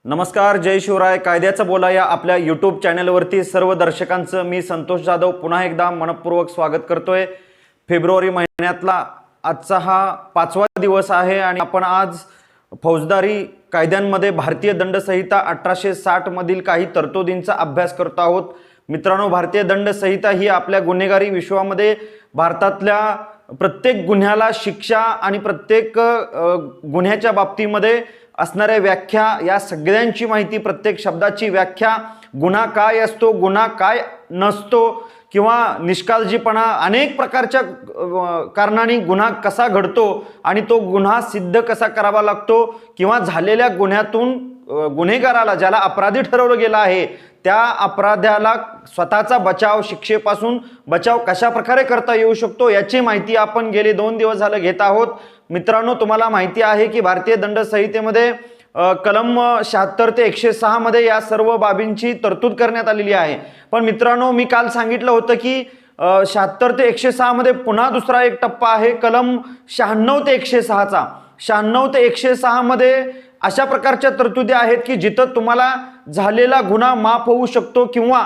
नमस्कार, जय शिवराय. कायद्याचं बोला या आपल्या यूट्यूब चॅनलवरती सर्व दर्शकांचं मी संतोष जाधव पुन्हा एकदा मनपूर्वक स्वागत करतोय. फेब्रुवारी महिन्यातला आजचा हा 5वा दिवस आहे आणि आपण आज फौजदारी कायद्यांमध्ये भारतीय दंड संहिता 1860 मधील काही तरतुदींचा अभ्यास करत आहोत. मित्रांनो, भारतीय दंड संहिता ही आपल्या गुन्हेगारी विश्वामध्ये भारतातल्या प्रत्येक गुन्ह्याला शिक्षा आणि प्रत्येक गुन्ह्याच्या बाबतीमध्ये असणाऱ्या व्याख्या या सगळ्यांची माहिती, प्रत्येक शब्दाची व्याख्या, गुन्हा काय असतो, गुन्हा काय नसतो किंवा निष्काळजीपणा, अनेक प्रकारच्या कारणांनी गुन्हा कसा घडतो आणि तो गुन्हा सिद्ध कसा करावा लागतो किंवा झालेल्या गुन्ह्यातून गुन्हेगाराला, ज्याला अपराधी ठरवलं गेलं आहे, त्या अपराध्याला स्वतःचा बचाव, शिक्षेपासून बचाव कशा प्रकारे करता येऊ शकतो याची माहिती आपण गेले 2 दिवस झाले घेत आहोत. मित्रांनो, तुम्हाला माहिती आहे की भारतीय दंड संहितेमध्ये कलम 76 ते 106 मध्ये या सर्व बाबींची तरतूद करण्यात आलेली आहे. पण मित्रांनो, मी काल सांगितलं होतं की 76 ते 106 मध्ये पुन्हा दुसरा एक टप्पा आहे, कलम 96 ते 106 चा. 96 ते 106 मध्ये अशा प्रकारच्या तरतुदी आहेत की जिथं तुम्हाला झालेला गुन्हा माफ होऊ शकतो किंवा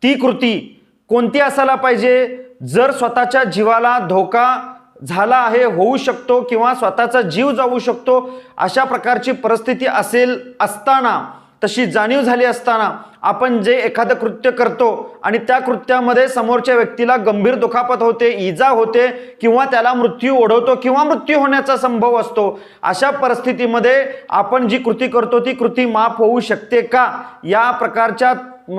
ती कृती कोणती असायला पाहिजे, जर स्वतःच्या जीवाला धोका झाला आहे, होऊ शकतो किंवा स्वतःचा जीव जाऊ शकतो, अशा प्रकारची परिस्थिती असताना, तशी जाणीव झाली असताना आपण जे एखादं कृत्य करतो आणि त्या कृत्यामध्ये समोरच्या व्यक्तीला गंभीर दुखापत होते, इजा होते किंवा त्याला मृत्यू ओढवतो किंवा मृत्यू होण्याचा संभव असतो, अशा परिस्थितीमध्ये आपण जी कृती करतो ती कृती माफ होऊ शकते का, या प्रकारच्या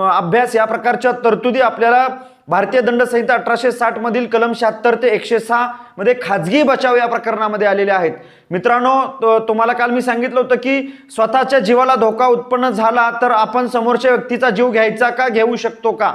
अभ्यास, या प्रकारच्या तरतुदी आपल्याला भारतीय दंड संहिता 1860 मधील कलम 76 ते 106 मध्ये खाजगी बचाव या प्रकरणामध्ये आलेले आहेत. मित्रांनो, तुम्हाला काल मी सांगितलं होतं की स्वतःच्या जीवाला धोका उत्पन्न झाला तर आपण समोरच्या व्यक्तीचा जीव घ्यायचा का, घेऊ शकतो का,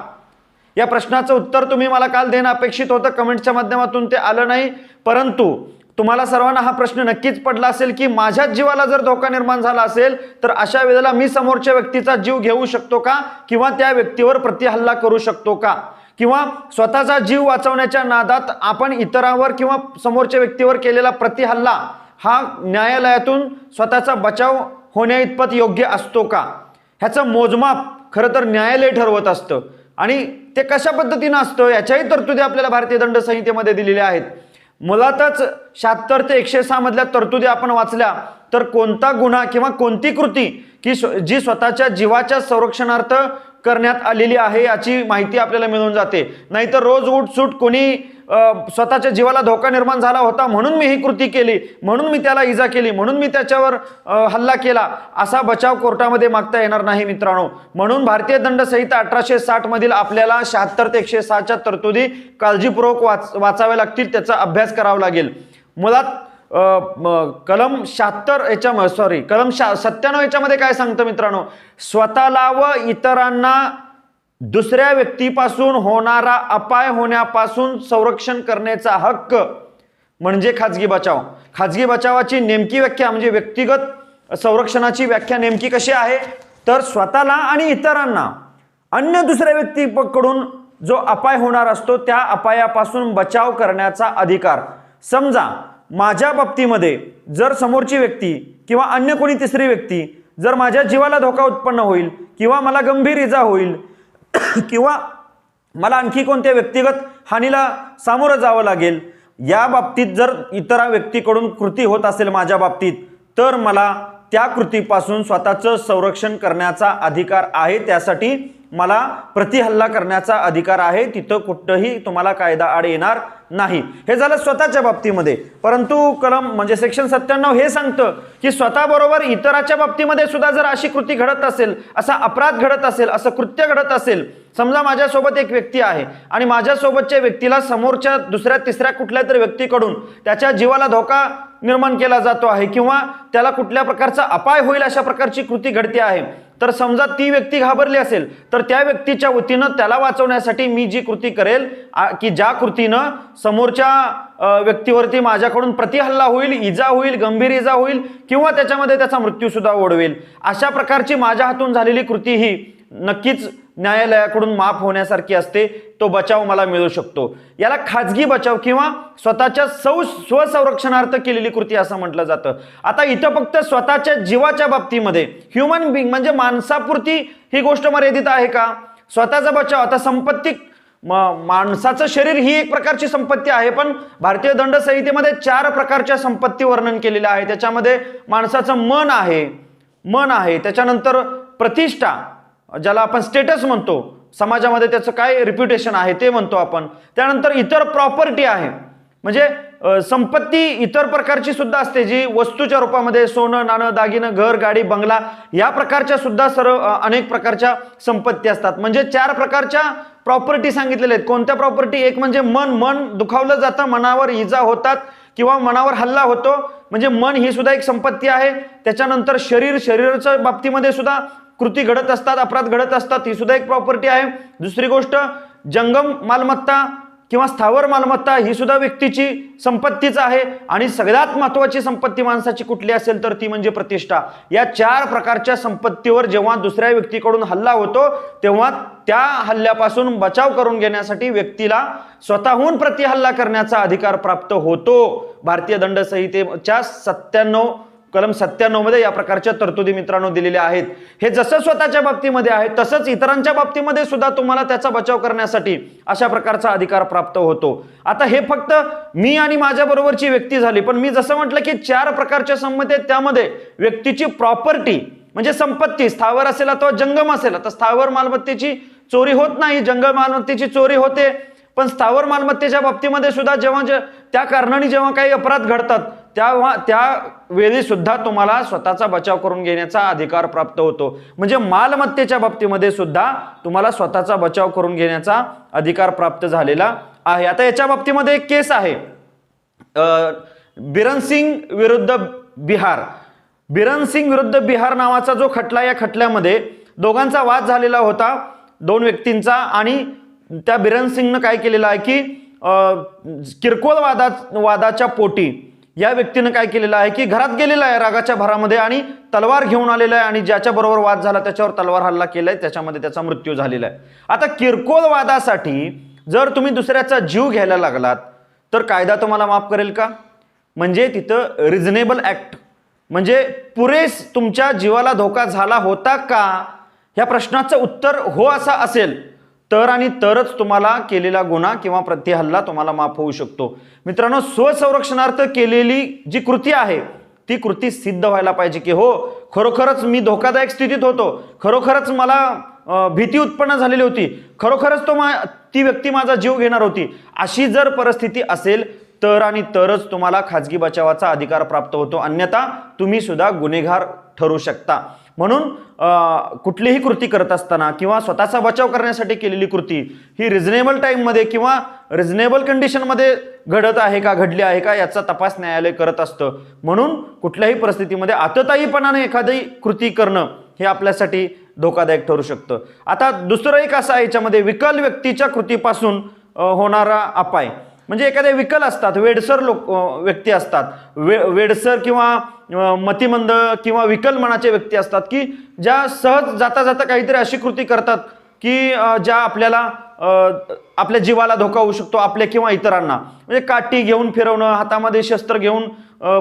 या प्रश्नाचं उत्तर तुम्ही मला काल देणं अपेक्षित होतं. कमेंटच्या माध्यमातून ते आलं नाही, परंतु तुम्हाला सर्वांना हा प्रश्न नक्कीच पडला असेल की माझ्या जीवाला जर धोका निर्माण झाला असेल तर अशा वेळेला मी समोरच्या व्यक्तीचा जीव घेऊ शकतो का किंवा त्या व्यक्तीवर प्रतिहल्ला करू शकतो का, किंवा स्वतःचा जीव वाचवण्याच्या नादात आपण इतरांवर किंवा समोरच्या व्यक्तीवर केलेला प्रतिहल्ला हा न्यायालयातून स्वतःचा बचाव होण्याइतपत योग्य असतो का, ह्याचं मोजमाप खरं तर न्यायालय ठरवत असतं. आणि ते कशा पद्धतीनं असतं याच्याही तरतुदी आपल्याला भारतीय दंड संहितेमध्ये दिलेल्या आहेत. मुळातच 76 ते 106 मधल्या तरतुदी आपण वाचल्या तर कोणता गुन्हा किंवा कोणती कृती की जी स्वतःच्या जीवाच्या संरक्षणार्थ करण्यात आलेली आहे याची माहिती आपल्याला मिळून जाते. नाहीतर रोज उठसूट कोणी स्वतःच्या जीवाला धोका निर्माण झाला होता म्हणून मी ही कृती केली, म्हणून मी त्याला इजा केली, म्हणून मी त्याच्यावर हल्ला केला, असा बचाव कोर्टामध्ये मागता येणार नाही मित्रांनो. म्हणून भारतीय दंड संहिता 1860 मधील आपल्याला 76 ते 106 च्या तरतुदी काळजीपूर्वक वाचाव्या लागतील, त्याचा अभ्यास करावा लागेल. मुळात कलम 97 याच्यामध्ये काय सांगतं मित्रांनो, स्वतःला व इतरांना दुसऱ्या व्यक्तीपासून होणारा अपाय होण्यापासून संरक्षण करण्याचा हक्क म्हणजे खाजगी बचाव. खाजगी बचावाची नेमकी व्याख्या म्हणजे व्यक्तिगत संरक्षणाची व्याख्या नेमकी कशी आहे, तर स्वतःला आणि इतरांना अन्य दुसऱ्या व्यक्तीकडून जो अपाय होणार असतो त्या अपायापासून बचाव करण्याचा अधिकार. समजा माझ्या बाबतीमध्ये जर समोरची व्यक्ती किंवा अन्य कोणी तिसरी व्यक्ती जर माझ्या जीवाला धोका उत्पन्न होईल किंवा मला गंभीर इजा होईल किंवा मला आणखी कोणत्या व्यक्तिगत हानीला सामोरं जावं लागेल, या बाबतीत जर इतर व्यक्तीकडून कृती होत असेल माझ्या बाबतीत, तर मला त्या कृतीपासून स्वतःचं संरक्षण करण्याचा अधिकार आहे. त्यासाठी मला प्रतिहल्ला करण्याचा अधिकार आहे. तिथं कुठंही तुम्हाला कायदा आड येणार नाही. हे झालं स्वतःच्या बाबतीमध्ये. परंतु कलम म्हणजे सेक्शन 97 हे सांगतं की स्वतःबरोबर इतराच्या बाबतीमध्ये सुद्धा जर अशी कृती घडत असेल, असा अपराध घडत असेल, असं कृत्य घडत असेल, समजा माझ्यासोबत एक व्यक्ती आहे आणि माझ्यासोबतच्या व्यक्तीला समोरच्या दुसऱ्या तिसऱ्या कुठल्या तरी व्यक्तीकडून त्याच्या जीवाला धोका निर्माण केला जातो आहे किंवा त्याला कुठल्या प्रकारचा अपाय होईल अशा प्रकारची कृती घडते आहे, तर समजा ती व्यक्ती घाबरली असेल तर त्या व्यक्तीच्या वतीनं त्याला वाचवण्यासाठी मी जी कृती करेल की ज्या कृतीनं समोरच्या व्यक्तीवरती माझ्याकडून प्रतिहल्ला होईल, इजा होईल, गंभीर इजा होईल किंवा त्याच्यामध्ये त्याचा मृत्यू सुद्धा ओढवेल, अशा प्रकारची माझ्या हातून झालेली कृती ही नक्कीच न्यायालयाकडून माफ होण्यासारखी असते, तो बचाव मला मिळू शकतो. याला खाजगी बचाव किंवा स्वतःच्या स्वसंरक्षणार्थ केलेली कृती असं म्हटलं जातं. आता इथं फक्त स्वतःच्या जीवाच्या बाबतीमध्ये ह्युमन बिंग म्हणजे माणसापुरती ही गोष्ट मर्यादित आहे का? स्वतःचा बचाव, आता संपत्ती, माणसाचं शरीर ही एक प्रकारची संपत्ती आहे, पण भारतीय दंड संहितेमध्ये 4 प्रकारच्या संपत्ती वर्णन केलेलं आहे. त्याच्यामध्ये माणसाचं मन आहे, त्याच्यानंतर प्रतिष्ठा, ज्याला आपण स्टेटस म्हणतो, समाजामध्ये त्याचं काय रिप्युटेशन आहे ते म्हणतो आपण. त्यानंतर इतर प्रॉपर्टी आहे, म्हणजे संपत्ती इतर प्रकारची सुद्धा असते, जी वस्तूच्या रूपामध्ये सोनं नाणं दागिनं घर गाडी बंगला या प्रकारच्या सुद्धा अनेक प्रकारच्या संपत्ती असतात. म्हणजे 4 प्रकारच्या प्रॉपर्टी सांगितलेल्या आहेत. कोणत्या प्रॉपर्टी? एक म्हणजे मन दुखावलं जातं, मनावर इजा होतात किंवा मनावर हल्ला होतो, म्हणजे मन ही सुद्धा एक संपत्ती आहे. त्याच्यानंतर शरीराच्या बाबतीमध्ये सुद्धा कृती घडत असतात, अपराध घडत असतात, ही सुद्धा एक प्रॉपर्टी आहे. दुसरी गोष्ट जंगम मालमत्ता किंवा स्थावर मालमत्ता, ही सुद्धा व्यक्तीची संपत्तीच आहे. आणि सगळ्यात महत्वाची संपत्ती माणसाची कुठली असेल तर ती म्हणजे प्रतिष्ठा. या 4 प्रकारच्या संपत्तीवर जेव्हा दुसऱ्या व्यक्तीकडून हल्ला होतो तेव्हा त्या हल्ल्यापासून बचाव करून घेण्यासाठी व्यक्तीला स्वतःहून प्रतिहल्ला करण्याचा अधिकार प्राप्त होतो. भारतीय दंड संहितेच्या कलम 97 मध्ये या प्रकारच्या तरतुदी मित्रांनो दिलेल्या आहेत. हे जसं स्वतःच्या बाबतीमध्ये आहे तसंच इतरांच्या बाबतीमध्ये सुद्धा तुम्हाला त्याचा बचाव करण्यासाठी अशा प्रकारचा अधिकार प्राप्त होतो. आता हे फक्त मी आणि माझ्या बरोबरची व्यक्ती झाली, पण मी जसं म्हटलं की 4 प्रकारच्या संमती आहेत, त्यामध्ये व्यक्तीची प्रॉपर्टी म्हणजे संपत्ती, स्थावर असेल अथवा जंगम असेल. आता स्थावर मालमत्तेची चोरी होत नाही, जंगम मालमत्तेची चोरी होते, पण स्थावर मालमत्तेच्या बाबतीमध्ये सुद्धा जेव्हा त्या कारणाने जेव्हा काही अपराध घडतात तेव्हा त्या वेळी सुद्धा तुम्हाला स्वतःचा बचाव करून घेण्याचा अधिकार प्राप्त होतो. म्हणजे मालमत्तेच्या बाबतीमध्ये सुद्धा तुम्हाला स्वतःचा बचाव करून घेण्याचा अधिकार प्राप्त झालेला आहे. आता याच्या बाबतीमध्ये एक केस आहे, बिरन सिंग विरुद्ध बिहार नावाचा जो खटला, या खटल्यामध्ये दोघांचा वाद झालेला होता, 2 व्यक्तींचा. आणि त्या बिरन सिंगनं काय केलेलं आहे की किरकोळ वादाच्या पोटी या व्यक्तीनं काय केलेलं आहे की घरात गेलेला आहे रागाच्या भरामध्ये आणि तलवार घेऊन आलेला आहे आणि ज्याच्या बरोबर वाद झाला त्याच्यावर तलवार हल्ला केलाय, त्याच्यामध्ये त्याचा मृत्यू झालेला आहे. आता किरकोळ वादासाठी जर तुम्ही दुसऱ्याचा जीव घ्यायला लागलात तर कायदा तुम्हाला माफ करेल का? म्हणजे तिथं रिझनेबल ऍक्ट म्हणजे पुरेस तुमच्या जीवाला धोका झाला होता का, या प्रश्नाचं उत्तर हो असं असेल तर आणि तरच तुम्हाला केलेला गुन्हा किंवा प्रतिहल्ला तुम्हाला माफ होऊ शकतो. मित्रांनो, स्वसंरक्षणार्थ केलेली जी कृती आहे ती कृती सिद्ध व्हायला पाहिजे की हो खरोखरच मी धोकादायक स्थितीत होतो, खरोखरच मला भीती उत्पन्न झालेली होती, खरोखरच ती व्यक्ती माझा जीव घेणार होती. अशी जर परिस्थिती असेल तर आणि तरच तुम्हाला खाजगी बचावाचा अधिकार प्राप्त होतो, अन्यथा तुम्ही सुद्धा गुन्हेगार ठरू शकता. म्हणून कुठलीही कृती करत असताना किंवा स्वतःचा बचाव करण्यासाठी केलेली कृती ही रिझनेबल टाइममध्ये किंवा रिझनेबल कंडिशनमध्ये घडत आहे का, घडली आहे का, याचा तपास न्यायालय करत असतं. म्हणून कुठल्याही परिस्थितीमध्ये आततायीपणाने एखादी कृती करणं हे आपल्यासाठी धोकादायक ठरू शकतं. आता दुसरं एक असं आहे याच्यामध्ये, विकल व्यक्तीच्या कृतीपासून होणारा अपाय. म्हणजे एखाद्या विकल असतात, वेडसर व्यक्ती असतात, वेडसर किंवा मतिमंद किंवा विकल मनाचे व्यक्ती असतात की ज्या सहज जाता जाता काहीतरी अशी कृती करतात की ज्या आपल्या जीवाला धोका होऊ शकतो, आपल्या किंवा इतरांना. म्हणजे काठी घेऊन फिरवणं, हातामध्ये शस्त्र घेऊन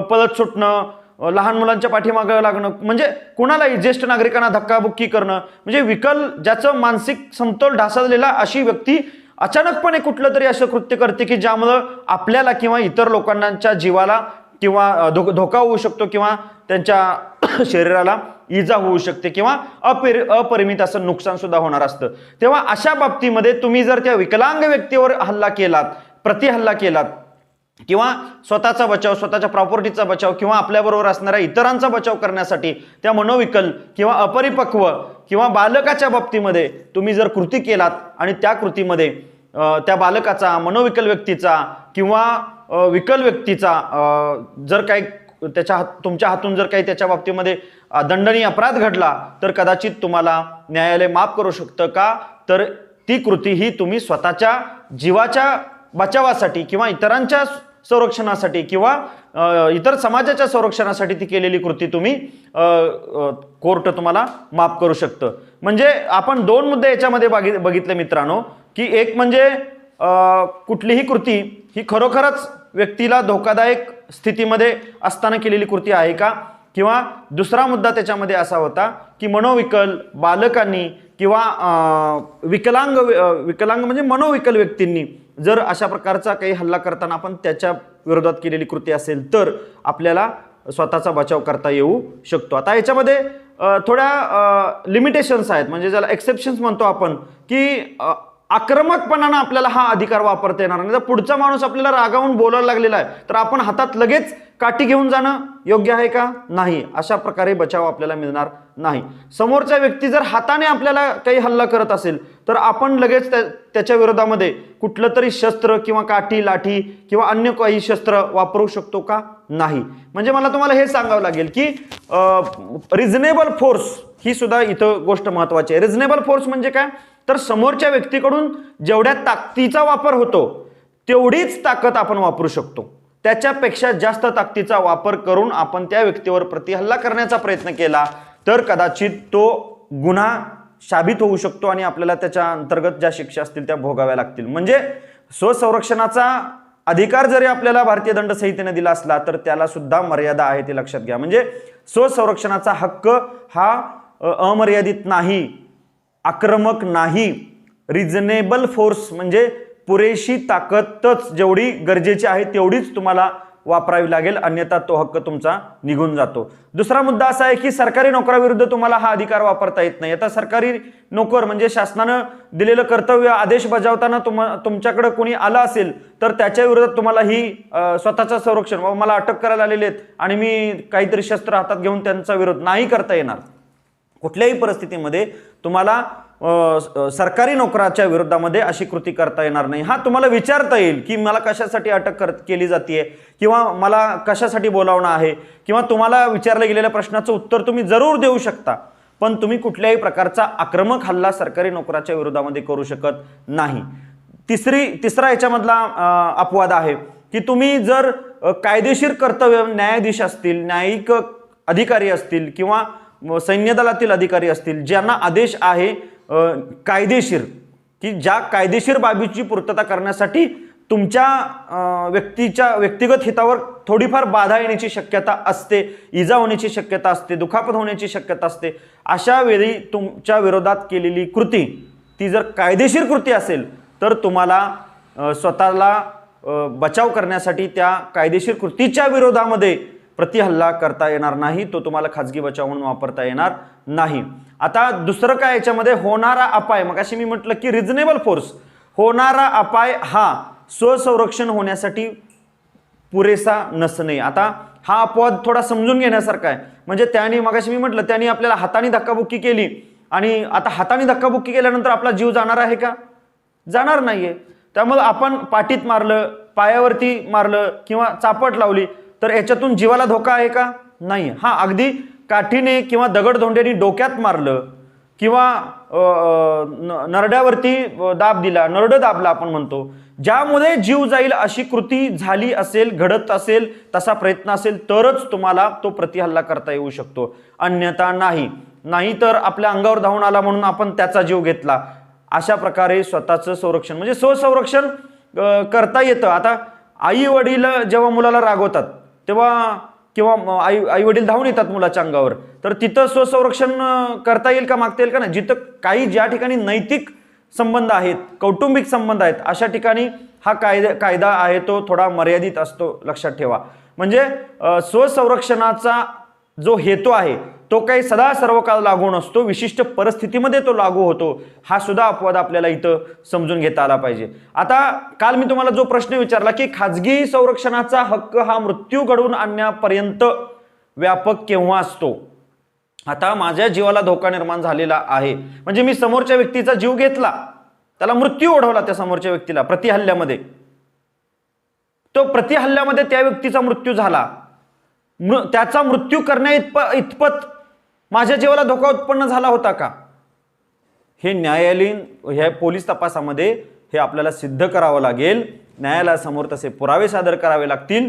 पळत सुटणं, लहान मुलांच्या पाठीमागे लागणं, म्हणजे कुणालाही ज्येष्ठ नागरिकांना धक्काबुक्की करणं. म्हणजे विकल ज्याचं मानसिक समतोल ढासळलेला अशी व्यक्ती अचानकपणे कुठलं तरी असं कृत्य करते की ज्यामुळं आपल्याला किंवा इतर लोकांच्या जीवाला किंवा धोका होऊ शकतो किंवा त्यांच्या शरीराला इजा होऊ शकते किंवा अपरिमित असं नुकसान सुद्धा होणार असतं. तेव्हा अशा बाबतीमध्ये तुम्ही जर त्या विकलांग व्यक्तीवर हल्ला केलात, प्रतिहल्ला केलात किंवा स्वतःचा बचाव, स्वतःच्या प्रॉपर्टीचा बचाव किंवा आपल्याबरोबर असणाऱ्या इतरांचा बचाव करण्यासाठी त्या मनोविकल किंवा अपरिपक्व किंवा बालकाच्या बाबतीमध्ये तुम्ही जर कृती केलात आणि त्या कृतीमध्ये त्या बालकाचा, मनोविकल व्यक्तीचा किंवा विकल व्यक्तीचा जर काही तुमच्या हातून जर काही त्याच्या बाबतीमध्ये दंडनीय अपराध घडला तर कदाचित तुम्हाला न्यायालय माफ करू शकतं. का तर ती कृती ही तुम्ही स्वतःच्या जीवाच्या बचावासाठी किंवा इतरांच्या संरक्षणासाठी किंवा इतर समाजाच्या संरक्षणासाठी ती केलेली कृती तुम्ही कोर्ट तुम्हाला माफ करू शकतं. म्हणजे आपण दोन मुद्दे याच्यामध्ये बघितले मित्रांनो, की एक म्हणजे कुठलीही कृती ही खरोखरच व्यक्तीला धोकादायक स्थितीमध्ये असताना केलेली कृती आहे का, किंवा दुसरा मुद्दा त्याच्यामध्ये असा होता की मनोविकल बालकांनी किंवा विकलांग म्हणजे मनोविकल व्यक्तींनी जर अशा प्रकारचा काही हल्ला करताना आपण त्याच्या विरोधात केलेली कृती असेल तर आपल्याला स्वतःचा बचाव करता येऊ शकतो. आता याच्यामध्ये थोड्या लिमिटेशन्स आहेत, म्हणजे ज्याला एक्सेप्शन्स म्हणतो आपण, की आक्रमकपणानं आपल्याला हा अधिकार वापरता येणार नाही. तर पुढचा माणूस आपल्याला रागावून बोलायला लागलेला आहे तर आपण हातात लगेच काठी घेऊन जाणं योग्य आहे का? नाही. अशा प्रकारे बचाव आपल्याला मिळणार नाही. समोरचा व्यक्ती जर हाताने आपल्याला काही हल्ला करत असेल तर आपण लगेच त्याच्या विरोधामध्ये कुठलं तरी शस्त्र किंवा काठी लाठी किंवा अन्य काही शस्त्र वापरू शकतो का? नाही. म्हणजे मला तुम्हाला हे सांगावं लागेल की रिझनेबल फोर्स ही सुद्धा इथं गोष्ट महत्वाची आहे. रिझनेबल फोर्स म्हणजे काय, तर समोरच्या व्यक्तीकडून जेवढ्या ताकदीचा वापर होतो तेवढीच ताकद आपण वापरू शकतो. त्याच्यापेक्षा जास्त ताकदीचा वापर करून आपण त्या व्यक्तीवर प्रतिहल्ला करण्याचा प्रयत्न केला तर कदाचित तो गुन्हा साबित होऊ शकतो आणि आपल्याला त्याच्या अंतर्गत ज्या शिक्षा असतील त्या भोगाव्या लागतील. म्हणजे स्वसंरक्षणाचा अधिकार जरी आपल्याला भारतीय दंड संहितेने दिला असला तर त्याला सुद्धा मर्यादा आहे, ते लक्षात घ्या. म्हणजे स्वसंरक्षणाचा हक्क हा अमर्यादित नाही, आक्रमक नाही. रिझनेबल फोर्स म्हणजे पुरेशी ताकदच जेवढी गरजेची आहे तेवढीच तुम्हाला वापरावी लागेल, अन्यथा तो हक्क तुमचा निघून जातो. दुसरा मुद्दा असा आहे की सरकारी नोकराविरुद्ध तुम्हाला हा अधिकार वापरता येत नाही. आता सरकारी नोकर म्हणजे शासनानं दिलेलं कर्तव्य आदेश बजावताना तुमच्याकडे कोणी आलं असेल तर त्याच्या विरोधात तुम्हाला ही स्वतःचं संरक्षण, मला अटक करायला आलेले आहेत आणि मी काहीतरी शस्त्र हातात घेऊन त्यांचा विरोध नाही करता येणार. कुठल्याही परिस्थितीमध्ये तुम्हाला सरकारी नोकराच्या विरोधामध्ये अशी कृती करता येणार नाही. हा तुम्हाला विचारता येईल की मला कशासाठी अटक केली जाते किंवा मला कशासाठी बोलावणं आहे, किंवा तुम्हाला विचारल्या गेलेल्या प्रश्नाचं उत्तर तुम्ही जरूर देऊ शकता, पण तुम्ही कुठल्याही प्रकारचा आक्रमक हल्ला सरकारी नोकराच्या विरोधामध्ये करू शकत नाही. तिसरा याच्यामधला अपवाद आहे की तुम्ही जर कायदेशीर कर्तव्य, न्यायाधीश असतील, न्यायिक अधिकारी असतील किंवा सैन्य दलातील अधिकारी असतील ज्यांना आदेश आहे कायदेशीर, की ज्या कायदेशीर बाबीची पूर्तता करण्यासाठी तुमच्या व्यक्तिगत हितावर थोडीफार बाधा येण्याची शक्यता असते, इजा होण्याची शक्यता असते, दुखापत होण्याची शक्यता असते, अशा वेळी तुमच्या विरोधात केलेली कृती ती जर कायदेशीर कृती असेल तर तुम्हाला स्वतःला बचाव करण्यासाठी त्या कायदेशीर कृतीच्या विरोधामध्ये प्रतिहल्ला करता येणार नाही, तो तुम्हाला खाजगी बचाव म्हणून वापरता येणार नाही. आता दुसरं काय याच्यामध्ये होणारा अपाय, मग अशी मी म्हटलं की रिझनेबल फोर्स, होणारा अपाय हा स्वसंरक्षण होण्यासाठी पुरेसा नसणे. आता हा अपवाद थोडा समजून घेण्यासारखा आहे. म्हणजे त्याने, मग अशी मी म्हटलं, त्यांनी आपल्याला हाताने धक्काबुक्की केली आणि आता हाताने धक्काबुक्की केल्यानंतर आपला जीव जाणार आहे का? जाणार नाहीये. त्यामुळे आपण पाठीत मारलं, पायावरती मारलं किंवा चापट लावली तर याच्यातून जीवाला धोका आहे का? नाही. हा, अगदी काठीने किंवा दगडधोंड्याने डोक्यात मारलं किंवा नरड्यावरती दाब दिला, नरडं दाबला आपण म्हणतो, ज्यामुळे जीव जाईल अशी कृती झाली असेल, घडत असेल, तसा प्रयत्न असेल तरच तुम्हाला तो प्रतिहल्ला करता येऊ शकतो, अन्यथा नाही. नाहीतर आपल्या अंगावर धावून आला म्हणून आपण त्याचा जीव घेतला, अशा प्रकारे स्वतःचं संरक्षण म्हणजे स्वसंरक्षण करता येतं. आता आई वडील जेव्हा मुलाला रागवतात तेव्हा किंवा आई वडील धावून येतात मुलाच्या अंगावर, तर तिथं स्वसंरक्षण करता येईल का, मागता येईल का? नाही. जिथं ज्या ठिकाणी नैतिक संबंध आहेत, कौटुंबिक संबंध आहेत, अशा ठिकाणी हा कायदा आहे तो थोडा मर्यादित असतो, लक्षात ठेवा. म्हणजे स्वसंरक्षणाचा जो हेतू आहे तो काही सदा सर्व काळ लागू नसतो, विशिष्ट परिस्थितीमध्ये तो लागू होतो. हा सुद्धा अपवाद आपल्याला इथं समजून घेता आला पाहिजे. आता काल मी तुम्हाला जो प्रश्न विचारला की खाजगी संरक्षणाचा हक्क हा मृत्यू घडवून आणण्यापर्यंत व्यापक केव्हा असतो? आता माझ्या जीवाला धोका निर्माण झालेला आहे, म्हणजे मी समोरच्या व्यक्तीचा जीव घेतला, त्याला मृत्यू ओढवला, त्या समोरच्या व्यक्तीला प्रतिहल्ल्यामध्ये, तो प्रतिहल्ल्यामध्ये त्या व्यक्तीचा मृत्यू झाला, त्याचा मृत्यू करण्या इतपत माझ्या जीवाला धोका उत्पन्न झाला होता का? हे न्यायालयीन, ह्या पोलीस तपासामध्ये हे आपल्याला सिद्ध करावं लागेल. न्यायालयासमोर तसे पुरावे सादर करावे लागतील.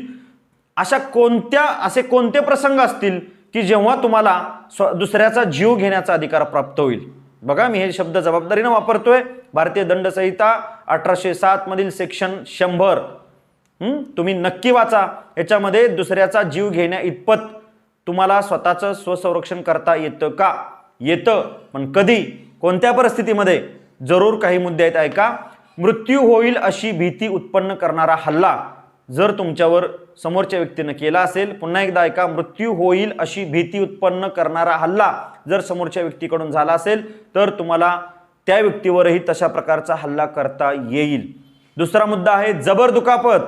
असे कोणते प्रसंग असतील की जेव्हा तुम्हाला दुसऱ्याचा जीव घेण्याचा अधिकार प्राप्त होईल? बघा, मी हे शब्द जबाबदारीने वापरतोय. भारतीय दंड संहिता 1807 मधील सेक्शन 100 तुम्ही नक्की वाचा. याच्यामध्ये दुसऱ्याचा जीव घेण्या इतपत तुम्हाला स्वतःचं स्वसंरक्षण करता येतं का? येतं, पण कधी, कोणत्या परिस्थितीमध्ये? जरूर काही मुद्दे आहेत, ऐका. मृत्यू होईल अशी भीती उत्पन्न करणारा हल्ला जर तुमच्यावर समोरच्या व्यक्तीने केला असेल, पुन्हा एकदा ऐका, मृत्यू होईल अशी भीती उत्पन्न करणारा हल्ला जर समोरच्या व्यक्तीकडून झाला असेल तर तुम्हाला त्या व्यक्तीवरही तशा प्रकारचा हल्ला करता येईल. दुसरा मुद्दा आहे जबर दुखापत.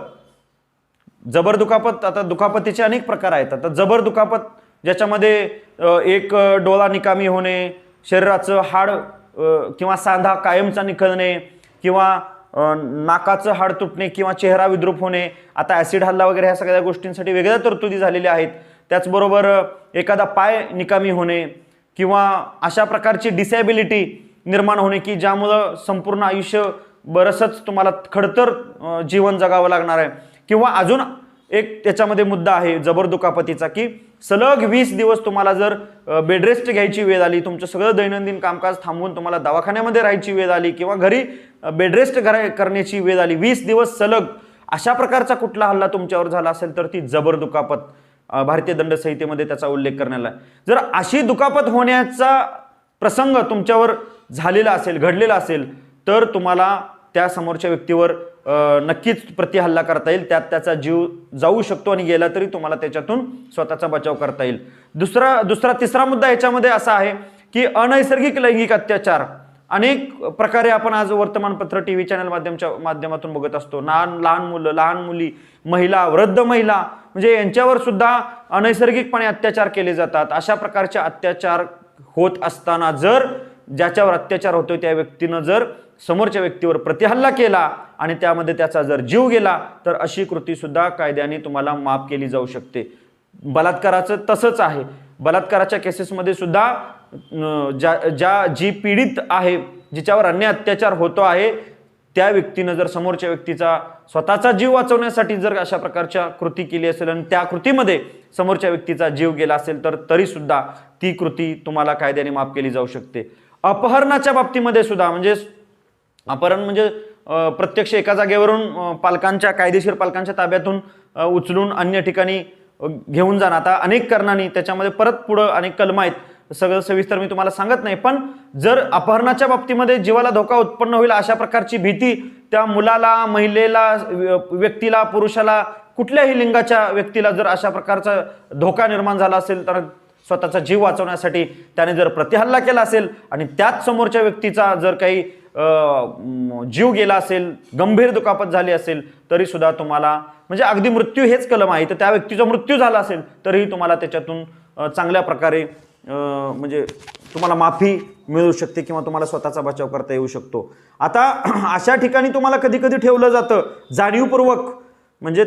जबर दुखापत, आता दुखापतीचे अनेक प्रकार आहेत. आता जबर दुखापत ज्याच्यामध्ये एक डोळा निकामी होणे, शरीराचं हाड किंवा सांधा कायमचा निखळणे, किंवा नाकाचं हाड तुटणे, किंवा चेहरा विद्रूप होणे. आता ऍसिड हल्ला वगैरे ह्या सगळ्या गोष्टींसाठी वेगळ्या तरतुदी झालेल्या आहेत. त्याचबरोबर एखादा पाय निकामी होणे किंवा अशा प्रकारची डिसॅबिलिटी निर्माण होणे की ज्यामुळं संपूर्ण आयुष्य बरसच तुम्हाला खडतर जीवन जगावं लागणार आहे. किंवा अजून एक त्याच्यामध्ये मुद्दा आहे जबर दुखापतीचा की सलग 20 दिवस तुम्हाला जर बेडरेस्ट घ्यायची वेळ आली, तुमचं सगळं दैनंदिन कामकाज थांबवून तुम्हाला दवाखान्यामध्ये राहायची वेळ आली किंवा घरी बेडरेस्ट करण्याची वेळ आली 20 दिवस सलग, अशा प्रकारचा कुठला हल्ला तुमच्यावर झाला असेल तर ती जबर दुखापत भारतीय दंड संहितेमध्ये त्याचा उल्लेख करण्यात आला. जर अशी दुखापत होण्याचा प्रसंग तुमच्यावर झालेला असेल, घडलेला असेल, तर तुम्हाला त्या समोरच्या व्यक्तीवर नक्कीच प्रतिहल्ला करता येईल. त्यात त्याचा जीव जाऊ शकतो आणि गेला तरी तुम्हाला त्याच्यातून स्वतःचा बचाव करता येईल. तिसरा मुद्दा याच्यामध्ये असा आहे की अनैसर्गिक लैंगिक अत्याचार अनेक प्रकारे आपण आज वर्तमानपत्र, टीव्ही चॅनल माध्यमातून बघत असतो. लहान मुलं, लहान मुली, महिला, वृद्ध महिला, म्हणजे यांच्यावर सुद्धा अनैसर्गिकपणे अत्याचार केले जातात. अशा प्रकारचे अत्याचार होत असताना जर ज्याच्यावर अत्याचार होतोय त्या व्यक्तीनं जर समोरच्या व्यक्तीवर प्रतिहल्ला केला आणि त्यामध्ये त्याचा जर जीव गेला तर अशी कृती सुद्धा कायद्याने तुम्हाला माफ केली जाऊ शकते. बलात्काराचं तसंच आहे. बलात्काराच्या केसेसमध्ये सुद्धा जी पीडित आहे, जिच्यावर अन्य अत्याचार होतो आहे, त्या व्यक्तीनं जर समोरच्या व्यक्तीचा स्वतःचा जीव वाचवण्यासाठी जर अशा प्रकारच्या कृती केली असेल आणि त्या कृतीमध्ये समोरच्या व्यक्तीचा जीव गेला असेल तर तरी सुद्धा ती कृती तुम्हाला कायद्याने माफ केली जाऊ शकते. अपहरणाच्या बाबतीमध्ये सुद्धा, म्हणजे अपहरण म्हणजे प्रत्यक्ष एका जागेवरून कायदेशीर पालकांच्या ताब्यातून उचलून अन्य ठिकाणी घेऊन जाणं. आता अनेक कारणांनी त्याच्यामध्ये परत पुढं अनेक कलम आहेत, सगळं सविस्तर मी तुम्हाला सांगत नाही. पण जर अपहरणाच्या बाबतीमध्ये जीवाला धोका उत्पन्न होईल अशा प्रकारची भीती त्या मुलाला, महिलेला, व्यक्तीला, पुरुषाला, कुठल्याही लिंगाच्या व्यक्तीला जर अशा प्रकारचा धोका निर्माण झाला असेल तर स्वतःचा जीव वाचवण्यासाठी त्याने जर प्रतिहल्ला केला असेल आणि त्याच समोरच्या व्यक्तीचा जर काही जीव गेला असेल, गंभीर दुखापत झाली असेल तरी सुद्धा तुम्हाला, म्हणजे अगदी मृत्यू हेच कलम आहे, तर त्या व्यक्तीचा मृत्यू झाला असेल तरीही तुम्हाला त्याच्यातून चांगल्या प्रकारे म्हणजे तुम्हाला माफी मिळू शकते किंवा तुम्हाला स्वतःचा बचाव करता येऊ शकतो. आता अशा ठिकाणी तुम्हाला कधी कधी ठेवलं जातं जाणीवपूर्वक, म्हणजे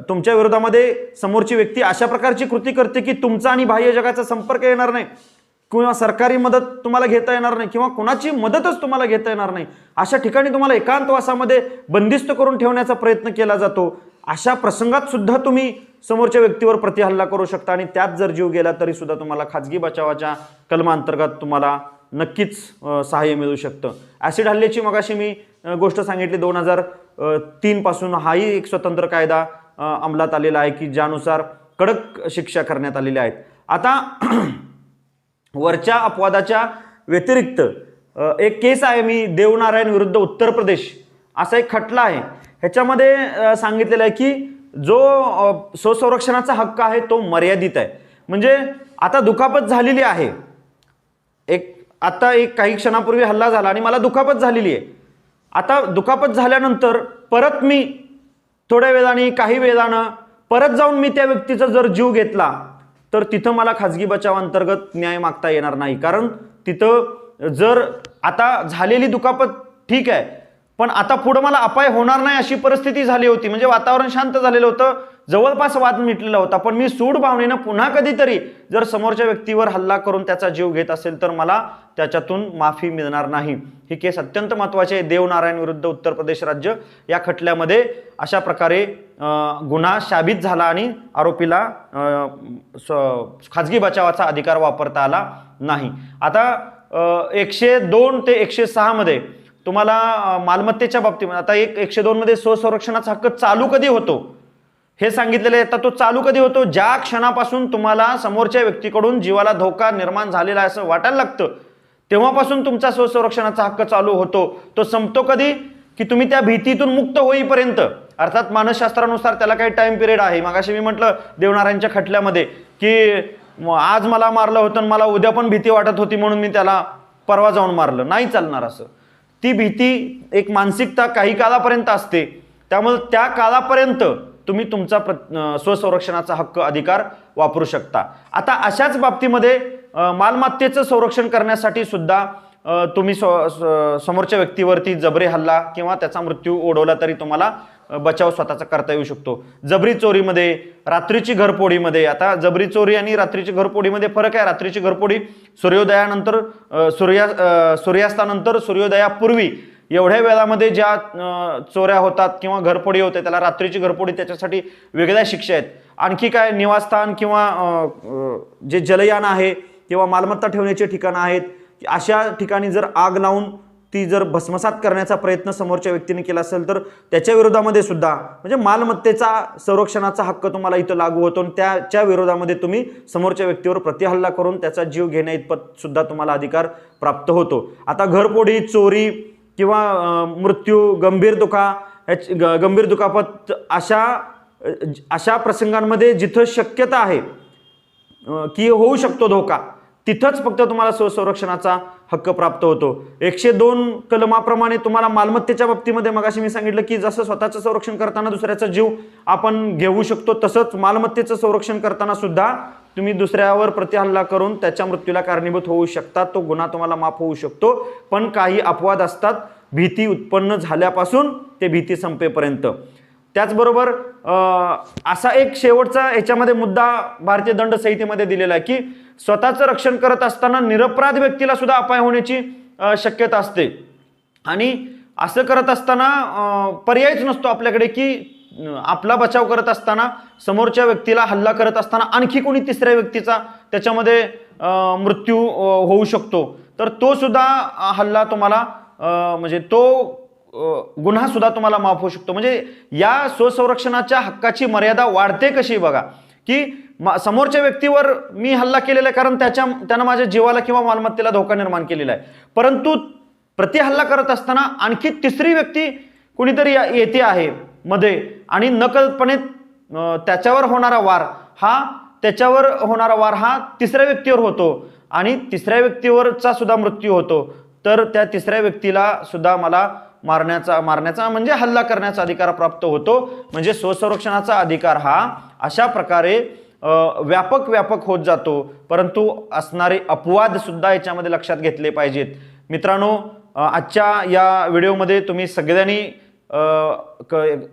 तुमच्या विरोधामध्ये समोरची व्यक्ती अशा प्रकारची कृती करते की तुमचा आणि बाह्य जगाचा संपर्क येणार नाही किंवा सरकारी मदत तुम्हाला घेता येणार नाही किंवा कोणाची मदतच तुम्हाला घेता येणार नाही. अशा ठिकाणी तुम्हाला एकांतवासामध्ये बंदिस्त करून ठेवण्याचा प्रयत्न केला जातो. अशा प्रसंगात सुद्धा तुम्ही समोरच्या व्यक्तीवर प्रतिहल्ला करू शकता आणि त्यात जर जीव गेला तरी सुद्धा तुम्हाला खाजगी बचावाच्या कलमांतर्गत तुम्हाला नक्कीच सहाय्य मिळू शकतं. ऍसिड हल्ल्याची मगाशी मी गोष्ट सांगितली, 2003 पासून हाही एक स्वतंत्र कायदा अंमलात आलेला आहे की ज्यानुसार कडक शिक्षा करण्यात आलेल्या आहेत. आता वरच्या अपवादाच्या व्यतिरिक्त एक केस आहे, मी देवनारायण विरुद्ध उत्तर प्रदेश असा एक खटला आहे. ह्याच्यामध्ये सांगितलेलं आहे की जो स्वसंरक्षणाचा हक्क आहे तो मर्यादित आहे. म्हणजे आता दुखापत झालेली आहे, आता काही क्षणापूर्वी हल्ला झाला आणि मला दुखापत झालेली आहे. आता दुखापत झाल्यानंतर परत मी थोड्या वेळाने, काही वेळानं परत जाऊन मी त्या व्यक्तीचा जर जीव घेतला तर तिथं मला खाजगी बचावांतर्गत न्याय मागता येणार नाही. कारण तिथं जर आता झालेली दुखापत ठीक आहे, पण आता पुढे मला अपाय होणार नाही अशी परिस्थिती झाली होती. म्हणजे वातावरण शांत झालेलं होतं, जवळपास वाद मिटलेला होता, पण मी सूड भावनेनं पुन्हा कधीतरी जर समोरच्या व्यक्तीवर हल्ला करून त्याचा जीव घेत असेल तर मला त्याच्यातून माफी मिळणार नाही. ही केस अत्यंत महत्त्वाची आहे. देवनारायण विरुद्ध उत्तर प्रदेश राज्य या खटल्यामध्ये अशा प्रकारे गुन्हा साबित झाला आणि आरोपीला खाजगी बचावाचा अधिकार वापरता आला नाही. आता 102 ते 106 मध्ये तुम्हाला मालमत्तेच्या बाबतीमध्ये आता 102 मध्ये स्वसंरक्षणाचा हक्क चालू कधी होतो हे सांगितलेलं आहे. तर तो चालू कधी होतो? ज्या क्षणापासून तुम्हाला समोरच्या व्यक्तीकडून जीवाला धोका निर्माण झालेला आहे असं वाटायला लागतं तेव्हापासून तुमचा स्वसंरक्षणाचा हक्क चालू होतो. तो संपतो कधी? की तुम्ही त्या भीतीतून मुक्त होईपर्यंत. अर्थात मानसशास्त्रानुसार त्याला काही टाइम पिरियड आहे. मगाशी मी म्हटलं देवनारायणच्या खटल्यामध्ये की आज मला मारलं होतं आणि मला उद्या पण भीती वाटत होती म्हणून मी त्याला परवा जाऊन मारलं. नाही चालणार असं. ती भीती एक मानसिकता काही काळापर्यंत असते. त्यामुळे त्या काळापर्यंत तुम्ही तुमचा स्वसंरक्षणाचा हक्क अधिकार वापरू शकता. आता अशाच बाबतीमध्ये मालमत्तेचं संरक्षण करण्यासाठी सुद्धा तुम्ही समोरच्या व्यक्तीवरती जबरी हल्ला किंवा त्याचा मृत्यू ओढवला तरी तुम्हाला बचाव स्वतःचा करता येऊ शकतो. जबरी चोरीमध्ये, रात्रीची घरफोडीमध्ये, आता जबरी चोरी आणि रात्रीची घरफोडीमध्ये फरक आहे. रात्रीची घरफोडी सूर्योदयानंतर सूर्यास्तानंतर सूर्योदयापूर्वी एवढ्या वेळामध्ये ज्या चोऱ्या होतात किंवा घरफोडी होते त्याला रात्रीची घरफोडी, त्याच्यासाठी वेगळ्या शिक्षा आहेत. आणखी काय निवासस्थान किंवा जे जलयान आहे किंवा मालमत्ता ठेवण्याची ठिकाणं आहेत अशा ठिकाणी जर आग लावून ती जर भस्मसात करण्याचा प्रयत्न समोरच्या व्यक्तीने केला असेल तर त्याच्या विरोधामध्ये सुद्धा म्हणजे मालमत्तेचा संरक्षणाचा हक्क तुम्हाला इथं लागू होतो आणि त्याच्या विरोधामध्ये तुम्ही समोरच्या व्यक्तीवर प्रतिहल्ला करून त्याचा जीव घेण्या इतपत सुद्धा तुम्हाला अधिकार प्राप्त होतो. आता घरफोडी, चोरी किंवा मृत्यू, गंभीर दुखापत अशा प्रसंगांमध्ये जिथं शक्यता आहे की होऊ शकतो धोका तिथंच फक्त तुम्हाला स्वसंरक्षणाचा हक्क प्राप्त होतो. 102 कलमाप्रमाणे तुम्हाला मालमत्तेच्या बाबतीमध्ये मगाशी मी सांगितलं की जसं स्वतःचं संरक्षण करताना दुसऱ्याचा जीव आपण घेऊ शकतो तसंच मालमत्तेचं संरक्षण करताना सुद्धा तुम्ही दुसऱ्यावर प्रतिहल्ला करून त्याच्या मृत्यूला कारणीभूत होऊ शकता. तो गुन्हा तुम्हाला माफ होऊ शकतो. पण काही अपवाद असतात भीती उत्पन्न झाल्यापासून ते भीती संपेपर्यंत. त्याचबरोबर असा एक शेवटचा याच्यामध्ये मुद्दा भारतीय दंड संहितेमध्ये दिलेला आहे की स्वतःचं रक्षण करत असताना निरपराध व्यक्तीला सुद्धा अपाय होण्याची शक्यता असते आणि असं करत असताना पर्यायच नसतो आपल्याकडे की आपला बचाव करत असताना समोरच्या व्यक्तीला हल्ला करत असताना आणखी कोणी तिसऱ्या व्यक्तीचा त्याच्यामध्ये मृत्यू होऊ शकतो. तर तो सुद्धा हल्ला तुम्हाला म्हणजे तो गुन्हा सुद्धा तुम्हाला माफ होऊ शकतो. म्हणजे या स्वसंरक्षणाच्या हक्काची मर्यादा वाढते कशी बघा की समोरच्या व्यक्तीवर मी हल्ला केलेला आहे कारण त्यानं माझ्या जीवाला किंवा मालमत्तेला धोका निर्माण केलेला आहे. परंतु प्रतिहल्ला करत असताना आणखी तिसरी व्यक्ती कुणीतरी येते आहे मध्ये आणि नकळतपणे त्याच्यावर होणारा वार हा तिसऱ्या व्यक्तीवर होतो आणि तिसऱ्या व्यक्तीवरचा सुद्धा मृत्यू होतो. तर त्या तिसऱ्या व्यक्तीला सुद्धा मला मारण्याचा म्हणजे हल्ला करण्याचा अधिकार प्राप्त होतो. म्हणजे स्वसंरक्षणाचा अधिकार हा अशा प्रकारे व्यापक होत जातो. परंतु असणारे अपवाद सुद्धा याच्यामध्ये लक्षात घेतले पाहिजेत. मित्रांनो, आजच्या या व्हिडिओमध्ये तुम्ही सगळ्यांनी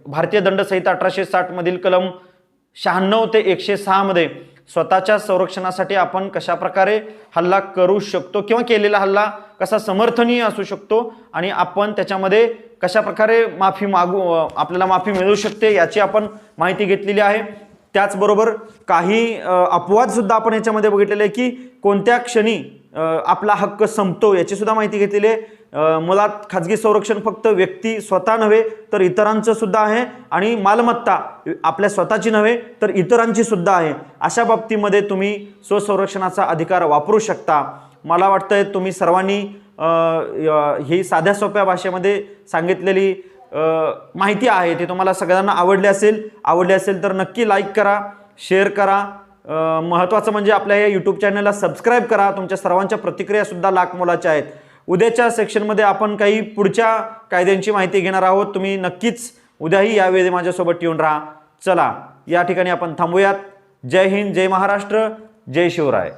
भारतीय दंड संहिता 1860 मधील कलम 96 ते 106 मध्ये स्वतःच्या संरक्षणासाठी आपण कशा प्रकारे हल्ला करू शकतो किंवा केलेला हल्ला कसा समर्थनीय असू शकतो आणि आपण त्याच्यामध्ये कशा प्रकारे आपल्याला माफी मिळू शकते याची आपण माहिती घेतलेली आहे. त्याचबरोबर काही अपवाद सुद्धा आपण याच्यामध्ये बघितलेले आहे की कोणत्या क्षणी आपला हक्क संपतो याची सुद्धा माहिती घेतलेली आहे. मुळात खाजगी संरक्षण फक्त व्यक्ती स्वतः नव्हे तर इतरांचं सुद्धा आहे आणि मालमत्ता आपल्या स्वतःची नव्हे तर इतरांची सुद्धा आहे. अशा बाबतीमध्ये तुम्ही स्वसंरक्षणाचा अधिकार वापरू शकता. मला वाटतंय तुम्ही सर्वांनी ही साध्या सोप्या भाषेमध्ये सांगितलेली माहिती आहे ती तुम्हाला सगळ्यांना आवडली असेल तर नक्की लाईक करा, शेअर करा. महत्त्वाचं म्हणजे आपल्या या यूट्यूब चॅनलला सबस्क्राईब करा. तुमच्या सर्वांच्या प्रतिक्रिया सुद्धा लाखमोलाच्या आहेत. उद्याच्या सेक्शनमध्ये आपण काही पुढच्या कायद्यांची माहिती घेणार आहोत. तुम्ही नक्कीच उद्याही यावेळी माझ्यासोबत येऊन राहा. चला या ठिकाणी आपण थांबूयात. जय हिंद, जय महाराष्ट्र, जय शिवराय.